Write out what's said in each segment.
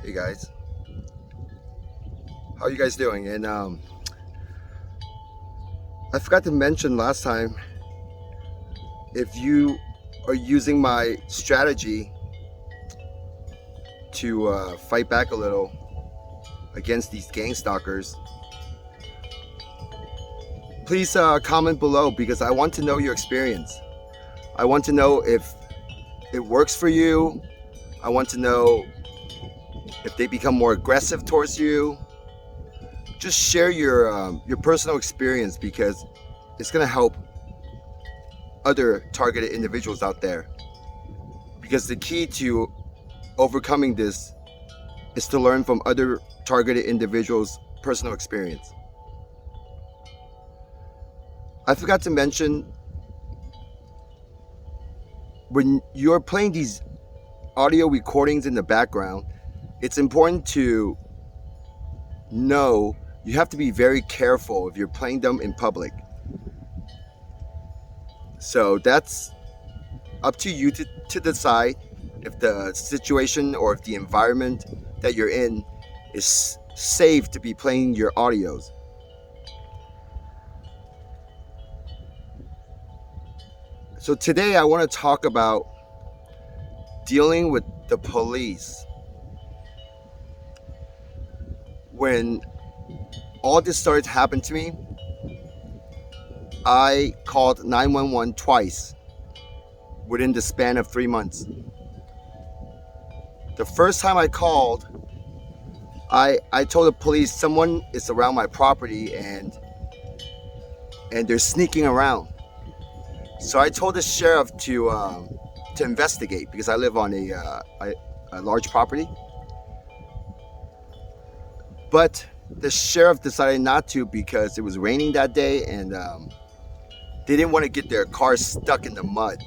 Hey guys, how you guys doing? And I forgot to mention last time, if you are using my strategy to fight back a little against these gang stalkers, please comment below because I want to know your experience. I want to know if it works for you. I want to know if they become more aggressive towards you. Just share your personal experience because it's gonna help other targeted individuals out there. Because the key to overcoming this is to learn from other targeted individuals' personal experience. I forgot to mention, when you're playing these audio recordings in the background, it's important to know you have to be very careful if you're playing them in public. So that's up to you to decide if the situation or if the environment that you're in is safe to be playing your audios. So today I want to talk about dealing with the police. When all this started to happen to me, I called 911 twice within the span of 3 months. The first time I called, I told the police someone is around my property and they're sneaking around. So I told the sheriff to investigate because I live on a large property. But the sheriff decided not to because it was raining that day and they didn't want to get their car stuck in the mud.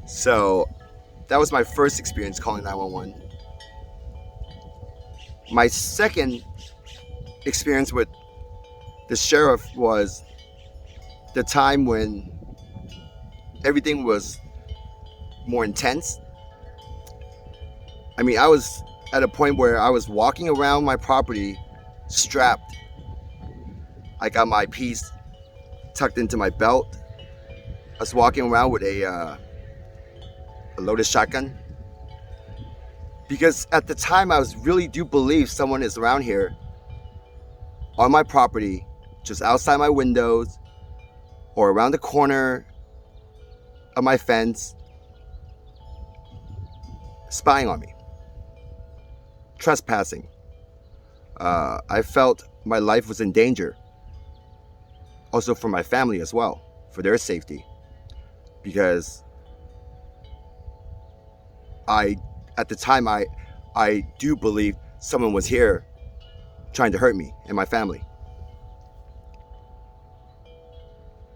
So that was my first experience calling 911. My second experience with the sheriff was the time when everything was more intense. I mean, I was at a point where I was walking around my property strapped. I got my piece tucked into my belt. I was walking around with a loaded shotgun. Because at the time I really do believe someone is around here on my property, just outside my windows or around the corner of my fence, spying on me, trespassing. I felt my life was in danger. Also for my family as well, for their safety. Because at the time, I do believe someone was here trying to hurt me and my family.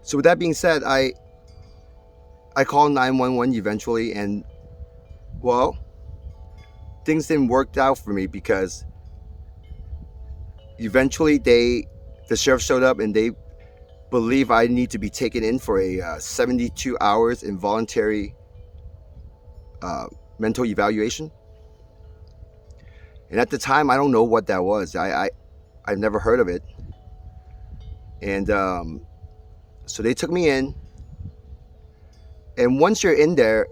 So with that being said, I called 911 eventually, and well, things didn't work out for me because eventually the sheriff showed up and they believe I need to be taken in for a 72 hours involuntary mental evaluation. And at the time, I don't know what that was. I've never heard of it. And so they took me in. And once you're in there,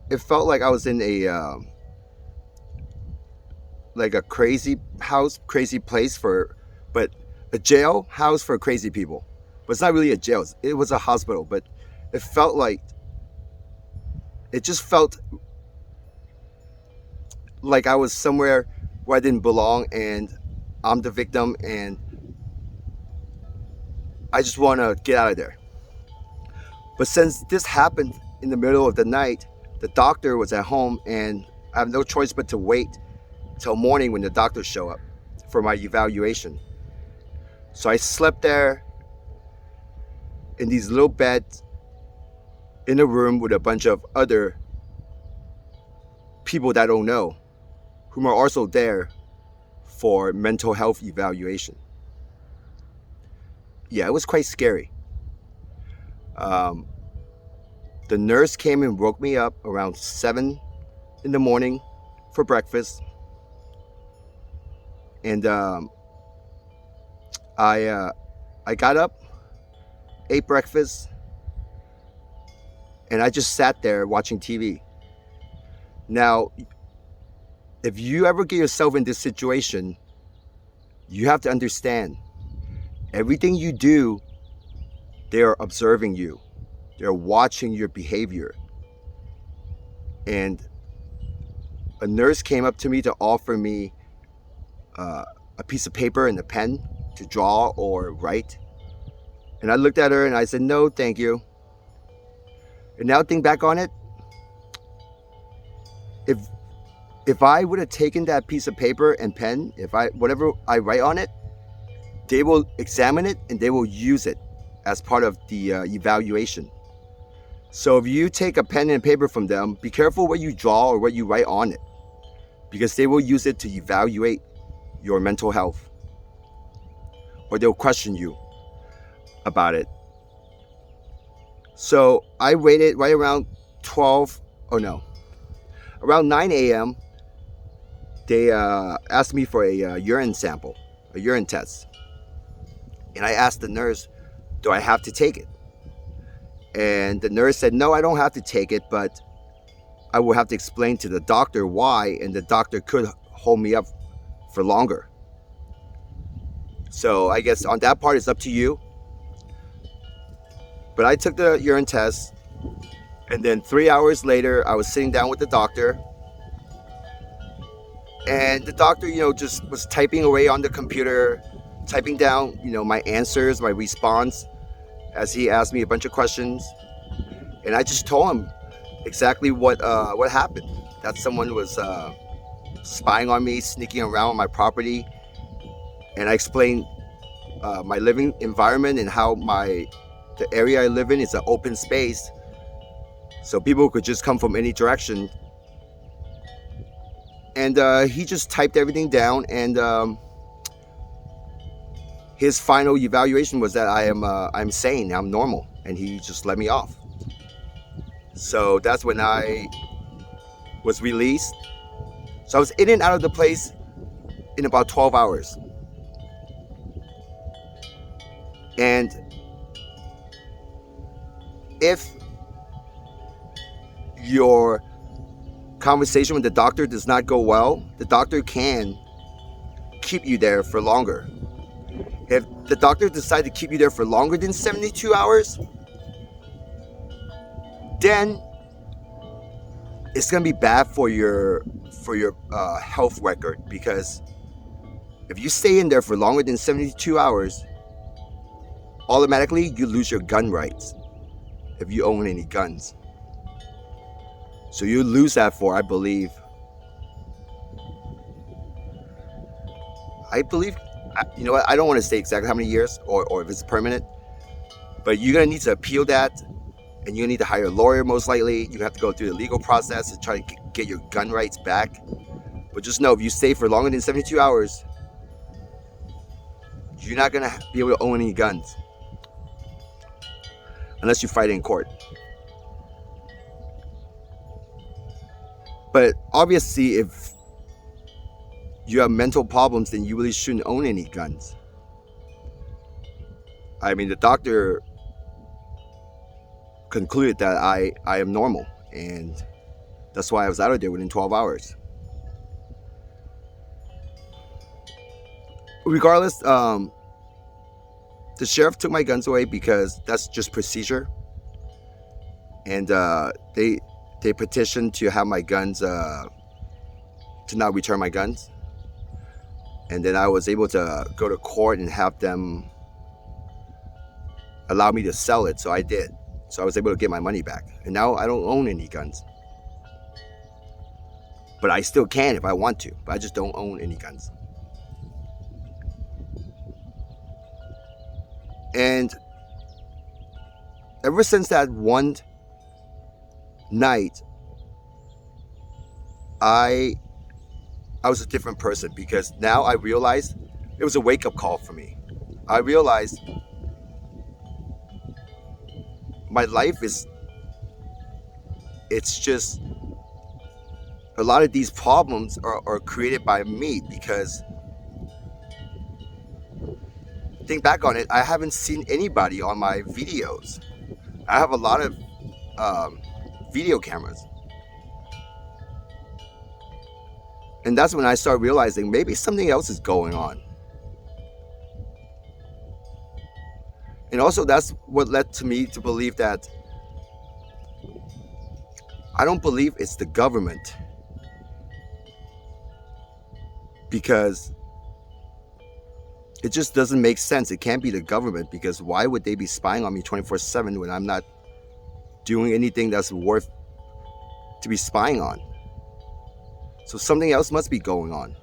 it felt like I was in a crazy house, crazy place but a jail house for crazy people. But it's not really a jail. It was a hospital. But it just felt like I was somewhere where I didn't belong and I'm the victim and I just want to get out of there. But since this happened in the middle of the night, the doctor was at home and I have no choice but to wait till morning when the doctors show up for my evaluation. So I slept there in these little beds in a room with a bunch of other people that I don't know, whom are also there for mental health evaluation. Yeah, it was quite scary. The nurse came and woke me up around 7 in the morning for breakfast, and I got up, ate breakfast, and I just sat there watching TV. Now, if you ever get yourself in this situation, you have to understand everything you do, they're observing you, they're watching your behavior. And a nurse came up to me to offer me a piece of paper and a pen to draw or write. And I looked at her and I said, no, thank you. And now think back on it, if I would have taken that piece of paper and pen, whatever I write on it, they will examine it and they will use it as part of the evaluation. So if you take a pen and paper from them, be careful what you draw or what you write on it, because they will use it to evaluate your mental health, or they'll question you about it. So I waited right around around 9 a.m. They asked me for a urine sample, a urine test. And I asked the nurse, do I have to take it? And the nurse said, no, I don't have to take it, but I will have to explain to the doctor why, and the doctor could hold me up for longer. So I guess on that part, it's up to you. But I took the urine test, and then 3 hours later, I was sitting down with the doctor. And the doctor, just was typing away on the computer, typing down, my answers, my response, as he asked me a bunch of questions. And I just told him exactly what happened. That someone was spying on me, sneaking around on my property. And I explained my living environment and how the area I live in is an open space. So people could just come from any direction. And he just typed everything down, and his final evaluation was that I'm sane, I'm normal, and he just let me off. So that's when I was released. So I was in and out of the place in about 12 hours. And if your conversation with the doctor does not go well, the doctor can keep you there for longer. If the doctor decides to keep you there for longer than 72 hours, then it's going to be bad for your health record, because if you stay in there for longer than 72 hours, automatically you lose your gun rights if you own any guns. So you lose that for, I believe, you know what, I don't want to say exactly how many years or if it's permanent, but you're going to need to appeal that, and you're going to need to hire a lawyer most likely. You have to go through the legal process to try to get your gun rights back. But just know, if you stay for longer than 72 hours, you're not going to be able to own any guns unless you fight in court. But obviously, if you have mental problems, then you really shouldn't own any guns. I mean, the doctor concluded that I am normal, and that's why I was out of there within 12 hours. Regardless, the sheriff took my guns away because that's just procedure, and they petitioned to have my guns, to not return my guns. And then I was able to go to court and have them allow me to sell it. So I did. So I was able to get my money back. And now I don't own any guns. But I still can if I want to. But I just don't own any guns. And ever since that one night, I was a different person, because now I realized it was a wake-up call for me. I realized my life it's just a lot of these problems are created by me, because think back on it, I haven't seen anybody on my videos. I have a lot of video cameras. And that's when I start realizing maybe something else is going on. And also that's what led to me to believe that I don't believe it's the government, because it just doesn't make sense. It can't be the government, because why would they be spying on me 24/7 when I'm not doing anything that's worth to be spying on? So something else must be going on.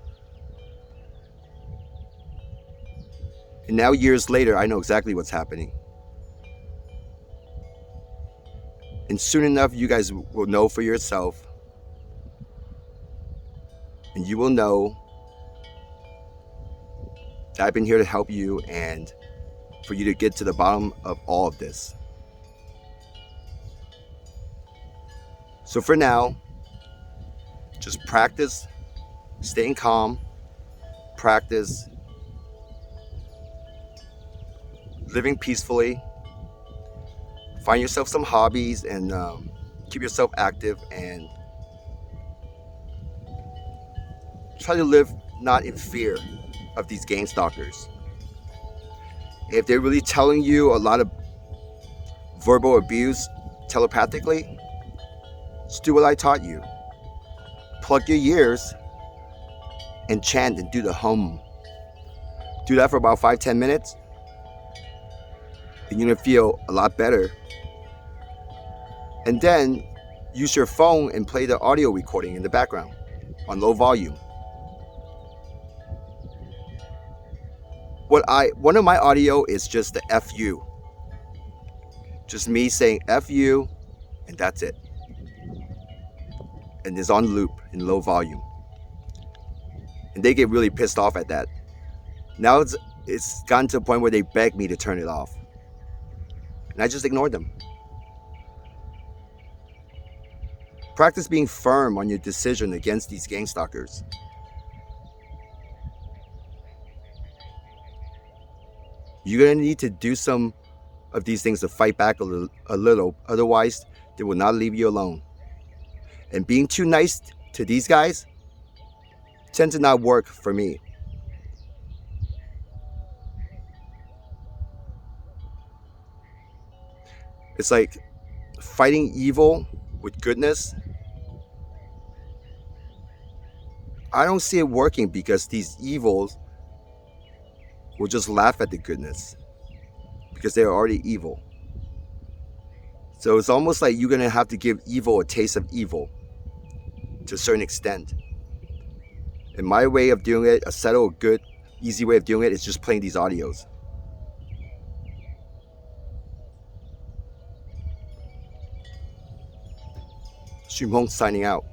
And now years later, I know exactly what's happening. And soon enough, you guys will know for yourself. And you will know that I've been here to help you and for you to get to the bottom of all of this. So for now, just practice staying calm, practice living peacefully, find yourself some hobbies, and keep yourself active, and try to live not in fear of these gangstalkers. If they're really telling you a lot of verbal abuse telepathically, just do what I taught you. Plug your ears and chant and do the hum. Do that for about 5-10 minutes, and you're gonna feel a lot better. And then use your phone and play the audio recording in the background on low volume. One of my audio is just the FU. Just me saying FU, and that's it. And it's on loop in low volume. And they get really pissed off at that. Now it's gotten to a point where they beg me to turn it off. And I just ignore them. Practice being firm on your decision against these gangstalkers. You're going to need to do some of these things to fight back a little. Otherwise, they will not leave you alone. And being too nice to these guys tends to not work for me. It's like fighting evil with goodness. I don't see it working, because these evils will just laugh at the goodness, because they're already evil. So it's almost like you're going to have to give evil a taste of evil to a certain extent. And my way of doing it, a settled, good, easy way of doing it, is just playing these audios. Shimon signing out.